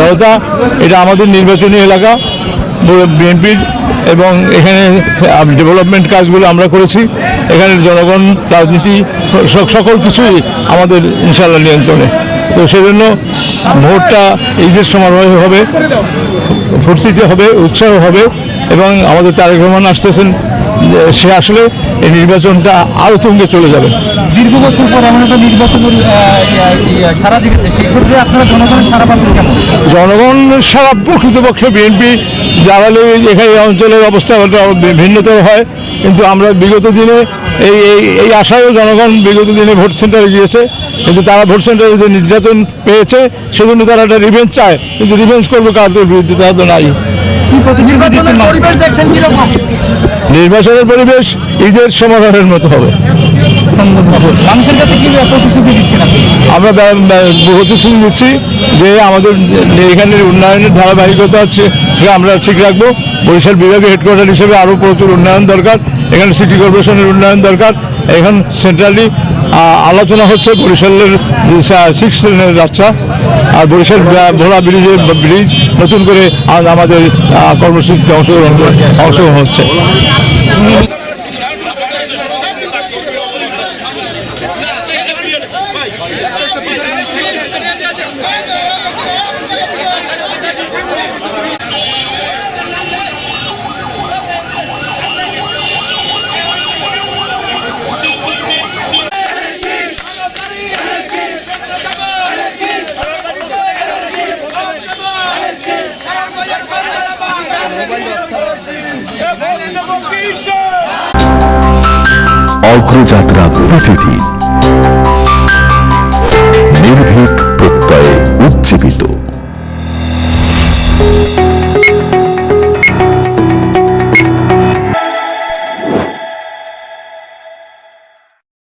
জনতা, এটা আমাদের নির্বাচনী এলাকা বিএনপির, এবং এখানে ডেভেলপমেন্ট কাজগুলো আমরা করেছি। এখানে জনগণ, রাজনীতি, সকল কিছুই আমাদের ইনশাআল্লাহ নিয়ন্ত্রণে। তো সেজন্য ভোটটা ঈদের সমারোহে হবে, ফুর্তিতে হবে, উৎসাহ হবে, এবং আমাদের তারেক রহমান আসতেছেন, সে আসলে এই নির্বাচনটা আরও তুঙ্গে চলে যাবে। দীর্ঘ বছর পর এমন একটা নির্বাচনের সারা জেগেছে, সেই ক্ষেত্রে আপনারা জনগণের সারা পাচ্ছেন কেমন? জনগণ সারা প্রকৃতপক্ষে বিএনপি দাঁড়ালে এখানে এই অঞ্চলের অবস্থা ভিন্নতর হয়, কিন্তু আমরা বিগত দিনে এই আশায়ও জনগণ বিগত দিনে ভোট সেন্টারে গিয়েছে, কিন্তু তারা ভোট সেন্টারে যে নির্যাতন পেয়েছে সেজন্য তারা একটা রিভেঞ্জ চায়, কিন্তু রিভেঞ্জ করবো কাদের বিরুদ্ধে? তা তো নাই। নির্বাচনের পরিবেশ ঈদের সমারোহের মতো হবে। মানুষের কাছে কি প্রতিশ্রুতি দিচ্ছেন আপনি? আমরা প্রতিশ্রুতি দিচ্ছি যে আমাদের এখানের উন্নয়নের ধারাবাহিকতা আছে, আমরা ঠিক রাখবো। বরিশাল বিভাগীয় হেডকোয়ার্টার হিসেবে আরও প্রচুর উন্নয়ন দরকার, এখানে সিটি কর্পোরেশনের উন্নয়ন দরকার। এখন সেন্ট্রালি আলোচনা হচ্ছে বরিশালের 6 লেনের রাস্তা আর বরিশাল ভোলা ব্রিজ নতুন করে আমাদের কর্মসূচিতে অংশগ্রহণ হচ্ছে। অগ্রযাত্রা প্রতিদিন, নির্ভীক প্রত্যয়ে উজ্জীবিত।